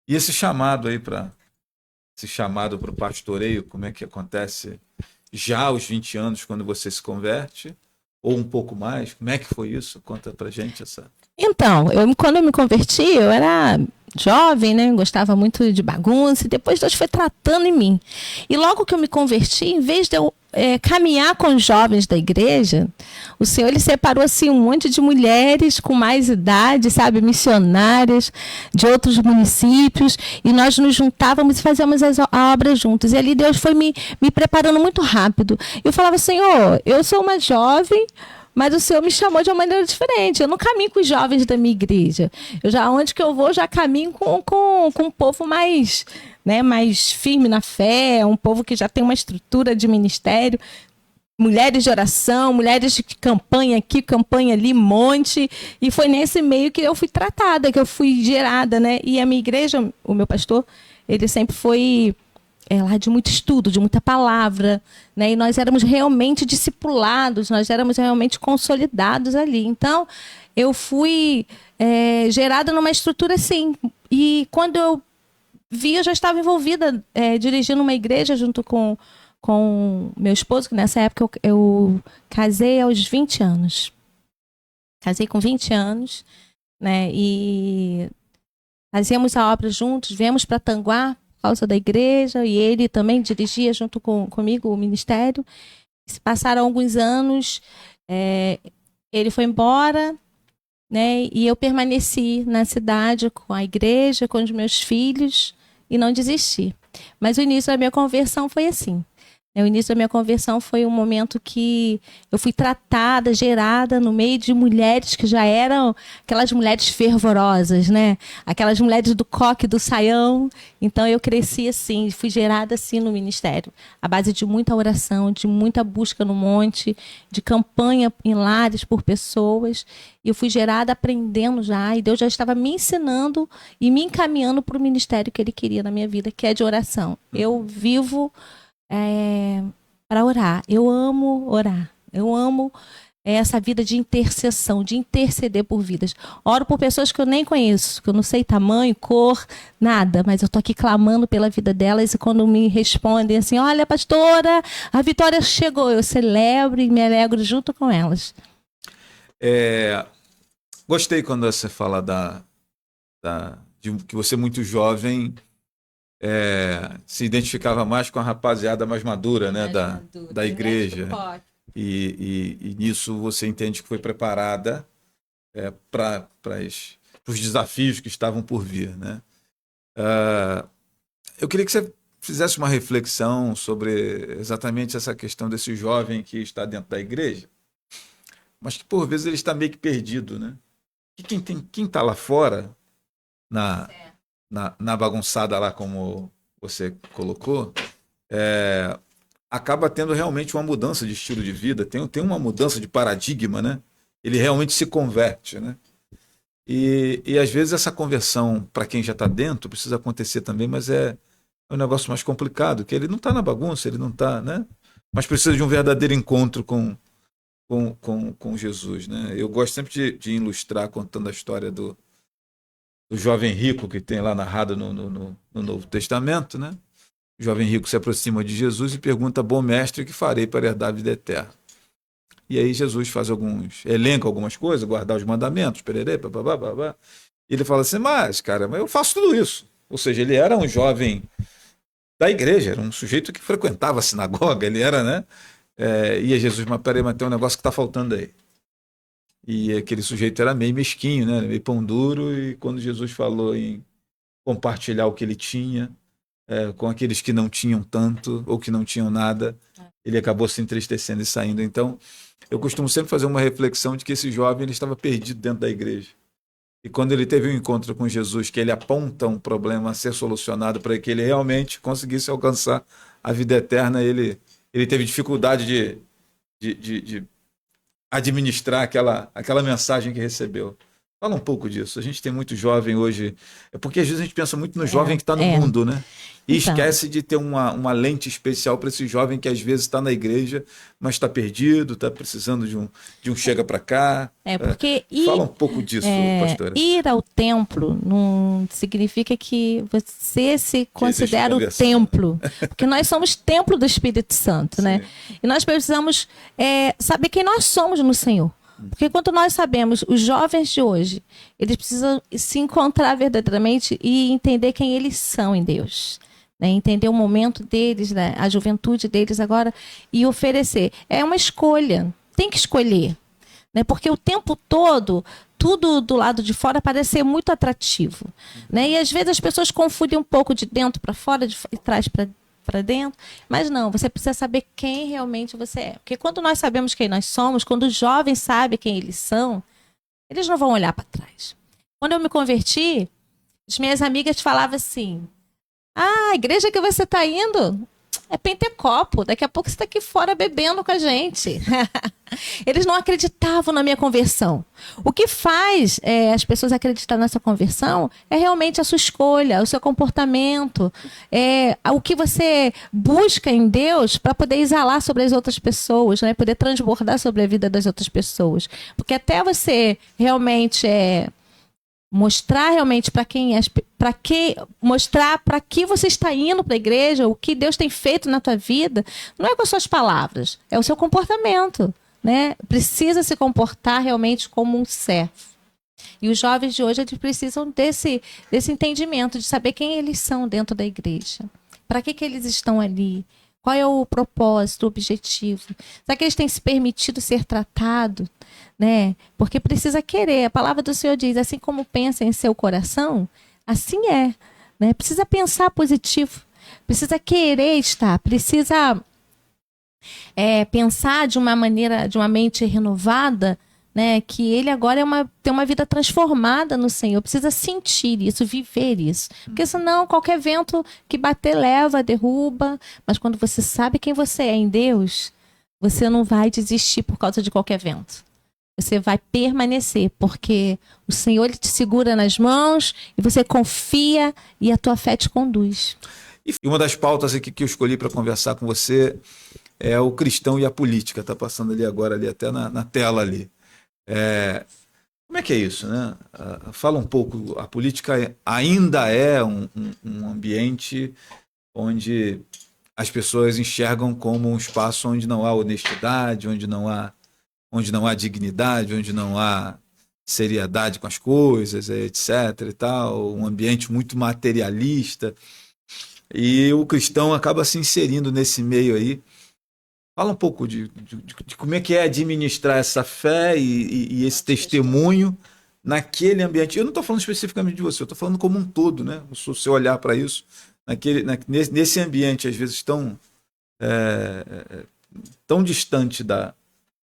E esse chamado aí para esse chamado para o pastoreio, como é que acontece já aos 20 anos, quando você se converte? Ou um pouco mais? Como é que foi isso? Conta pra gente essa. Então, quando eu me converti, eu era jovem, né? Gostava muito de bagunça, e depois Deus foi tratando em mim. E logo que eu me converti, em vez de eu caminhar com os jovens da igreja, o Senhor ele separou assim um monte de mulheres com mais idade, sabe, missionárias de outros municípios, e nós nos juntávamos e fazíamos a obra juntos. E ali Deus foi me preparando muito rápido. Eu falava, Senhor, eu sou uma jovem, mas o Senhor me chamou de uma maneira diferente. Eu não caminho com os jovens da minha igreja. Eu já, onde que eu vou, já caminho com um povo mais, né, mais firme na fé, um povo que já tem uma estrutura de ministério. Mulheres de oração, mulheres de campanha aqui, campanha ali, monte. E foi nesse meio que eu fui tratada, que eu fui gerada, né? E a minha igreja, o meu pastor, ele sempre foi lá de muito estudo, de muita palavra, né? E nós éramos realmente discipulados, nós éramos realmente consolidados ali. Então, eu fui gerada numa estrutura assim. E quando eu vi, eu já estava envolvida dirigindo uma igreja junto com meu esposo, que nessa época eu casei aos 20 anos. Casei com 20 anos, né? E fazíamos a obra juntos, viemos para Tanguá, por causa da igreja, e ele também dirigia junto comigo o ministério. Se passaram alguns anos, ele foi embora, né? E eu permaneci na cidade com a igreja, com os meus filhos, e não desisti. Mas o início da minha conversão foi assim. O início da minha conversão foi um momento que eu fui tratada, gerada no meio de mulheres que já eram aquelas mulheres fervorosas, né? Aquelas mulheres do coque, do saião. Então eu cresci assim, fui gerada assim no ministério, à base de muita oração, de muita busca no monte, de campanha em lares por pessoas. E eu fui gerada aprendendo já, e Deus já estava me ensinando e me encaminhando para o ministério que Ele queria na minha vida, que é de oração. Eu vivo para orar. Eu amo orar. Eu amo essa vida de intercessão, de interceder por vidas. Oro por pessoas que eu nem conheço, que eu não sei tamanho, cor, nada, mas eu estou aqui clamando pela vida delas, e quando me respondem assim, olha, pastora, a vitória chegou, eu celebro e me alegro junto com elas. Gostei quando você fala de que você muito jovem se identificava mais com a rapaziada mais madura, né, da igreja. E nisso você entende que foi preparada para os desafios que estavam por vir, né? Eu queria que você fizesse uma reflexão sobre exatamente essa questão desse jovem que está dentro da igreja, mas que por vezes ele está meio que perdido, né? E quem está lá fora, na bagunçada lá, como você colocou, acaba tendo realmente uma mudança de estilo de vida, tem uma mudança de paradigma, né? Ele realmente se converte, né? E às vezes essa conversão, para quem já está dentro, precisa acontecer também, mas é um negócio mais complicado, que ele não está na bagunça, ele não está, né? Mas precisa de um verdadeiro encontro com Jesus, né? Eu gosto sempre de ilustrar contando a história do jovem rico que tem lá narrado no Novo Testamento, né? O jovem rico se aproxima de Jesus e pergunta: bom mestre, o que farei para herdar a vida eterna? E aí Jesus elenca algumas coisas, guardar os mandamentos, pererê, babá. E ele fala assim, mas eu faço tudo isso. Ou seja, ele era um jovem da igreja, era um sujeito que frequentava a sinagoga, ele era, né? E Jesus, mas peraí, mas tem um negócio que está faltando aí. E aquele sujeito era meio mesquinho, né? Meio pão duro, e quando Jesus falou em compartilhar o que ele tinha com aqueles que não tinham tanto ou que não tinham nada, ele acabou se entristecendo e saindo. Então, eu costumo sempre fazer uma reflexão de que esse jovem ele estava perdido dentro da igreja. E quando ele teve um encontro com Jesus, que ele aponta um problema a ser solucionado para que ele realmente conseguisse alcançar a vida eterna, ele teve dificuldade de administrar aquela mensagem que recebeu. Fala um pouco disso. A gente tem muito jovem hoje. É porque às vezes a gente pensa muito no jovem que está no É. mundo, né? E Então, esquece de ter uma lente especial para esse jovem que às vezes está na igreja, mas está perdido, está precisando de um chega para cá. porque Fala um pouco disso, pastora. ir ao templo não significa que você se Que existe considera o conversão, né? templo. Porque nós somos templo do Espírito Santo, né? Sim. E nós precisamos saber quem nós somos no Senhor. Porque quando nós sabemos, os jovens de hoje, eles precisam se encontrar verdadeiramente e entender quem eles são em Deus. Né? Entender o momento deles, né? A juventude deles agora e oferecer. É uma escolha. Tem que escolher. Né? Porque o tempo todo, tudo do lado de fora parece ser muito atrativo. Né? E às vezes as pessoas confundem um pouco de dentro para fora, de trás para dentro, mas não, você precisa saber quem realmente você é. Porque quando nós sabemos quem nós somos, quando os jovens sabem quem eles são, eles não vão olhar para trás. Quando eu me converti, as minhas amigas falavam assim: ah, a igreja que você está indo é Pentecopo, daqui a pouco você está aqui fora bebendo com a gente. Eles não acreditavam na minha conversão. O que faz as pessoas acreditarem nessa conversão é realmente a sua escolha, o seu comportamento, o que você busca em Deus para poder exalar sobre as outras pessoas, né? Poder transbordar sobre a vida das outras pessoas. Porque até você realmente mostrar realmente para quem mostrar para que você está indo para a igreja, o que Deus tem feito na tua vida, não é com as suas palavras, é o seu comportamento, né? Precisa se comportar realmente como um servo. E os jovens de hoje eles precisam desse entendimento de saber quem eles são dentro da igreja. Para que eles estão ali? Qual é o propósito, o objetivo? Será que eles têm se permitido ser tratados? Né? Porque precisa querer. A palavra do Senhor diz, assim como pensa em seu coração, assim é. Né? Precisa pensar positivo. Precisa querer estar. Precisa pensar de uma maneira, de uma mente renovada, né? Que ele agora tem uma vida transformada no Senhor. Precisa sentir isso, viver isso. Porque senão qualquer vento que bater leva, derruba. Mas quando você sabe quem você é em Deus, você não vai desistir por causa de qualquer vento. Você vai permanecer, porque o Senhor ele te segura nas mãos e você confia e a tua fé te conduz. E uma das pautas aqui que eu escolhi para conversar com você é o cristão e a política. Está passando ali agora, ali até na tela ali. Como é que é isso, né? Fala um pouco. A política ainda é um ambiente onde as pessoas enxergam como um espaço onde não há honestidade, onde não há dignidade, onde não há seriedade com as coisas, etc. e tal, um ambiente muito materialista. E o cristão acaba se inserindo nesse meio aí. Fala um pouco de como é que é administrar essa fé e esse testemunho naquele ambiente. Eu não estou falando especificamente de você, eu estou falando como um todo, né? Se você olhar para isso, nesse ambiente, às vezes, tão distante da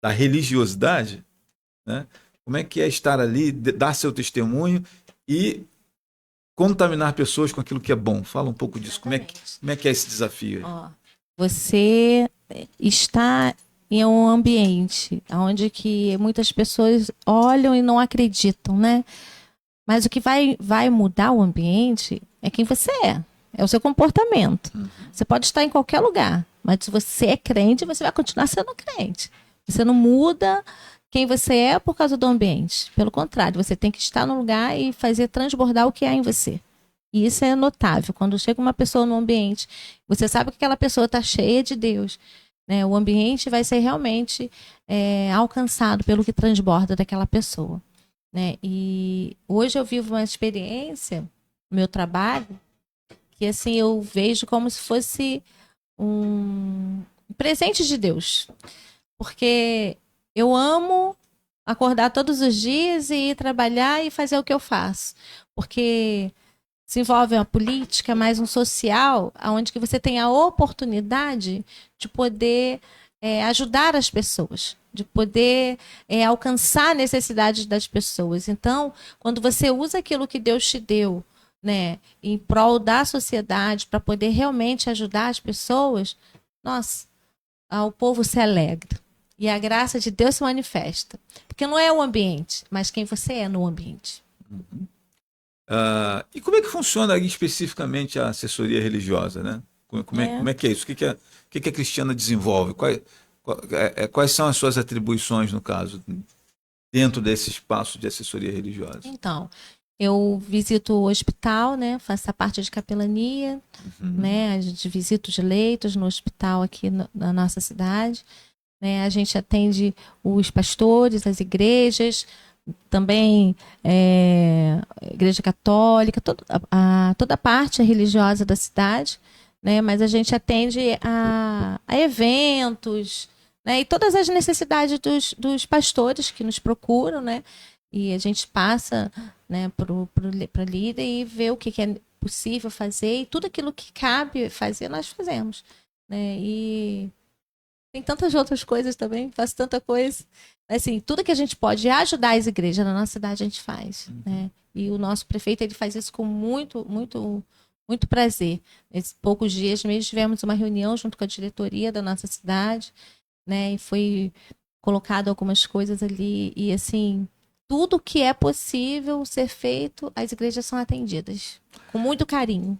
religiosidade, né? Como é que é estar ali, dar seu testemunho e contaminar pessoas com aquilo que é bom? Fala um pouco disso. Como é que é esse desafio aí? Você está em um ambiente onde que muitas pessoas olham e não acreditam, né? Mas o que vai mudar o ambiente é quem você é o seu comportamento. Você pode estar em qualquer lugar, mas se você é crente, você vai continuar sendo crente. Você não muda quem você é por causa do ambiente. Pelo contrário, você tem que estar no lugar e fazer transbordar o que há em você. E isso é notável. Quando chega uma pessoa no ambiente, você sabe que aquela pessoa está cheia de Deus. Né? O ambiente vai ser realmente alcançado pelo que transborda daquela pessoa. Né? E hoje eu vivo uma experiência no meu trabalho que assim eu vejo como se fosse um presente de Deus. Porque eu amo acordar todos os dias e ir trabalhar e fazer o que eu faço. Porque se envolve uma política, mais um social, onde que você tem a oportunidade de poder ajudar as pessoas, de poder alcançar a necessidade das pessoas. Então, quando você usa aquilo que Deus te deu, né, em prol da sociedade, para poder realmente ajudar as pessoas, nossa, o povo se alegra. E a graça de Deus se manifesta. Porque não é o ambiente, mas quem você é no ambiente. E como é que funciona aí especificamente a assessoria religiosa, né? Como é que é isso? O que a Cristiana desenvolve? Quais são as suas atribuições, no caso, dentro desse espaço de assessoria religiosa? Então, eu visito o hospital, né? Faço a parte de capelania, né? A gente visita os leitos no hospital aqui na nossa cidade, né? A gente atende os pastores, as igrejas, também igreja católica, toda a parte religiosa da cidade, né? Mas a gente atende a eventos, né? E todas as necessidades dos pastores que nos procuram, né? E a gente passa, né, para líder e vê o que é possível fazer, e tudo aquilo que cabe fazer, nós fazemos, né? E tem tantas outras coisas também, faço tanta coisa. Assim, tudo que a gente pode ajudar as igrejas na nossa cidade, a gente faz, né? E o nosso prefeito, ele faz isso com muito, muito, muito prazer. Nesses poucos dias mesmo, tivemos uma reunião junto com a diretoria da nossa cidade, né? E foi colocado algumas coisas ali, e assim, tudo que é possível ser feito, as igrejas são atendidas com muito carinho.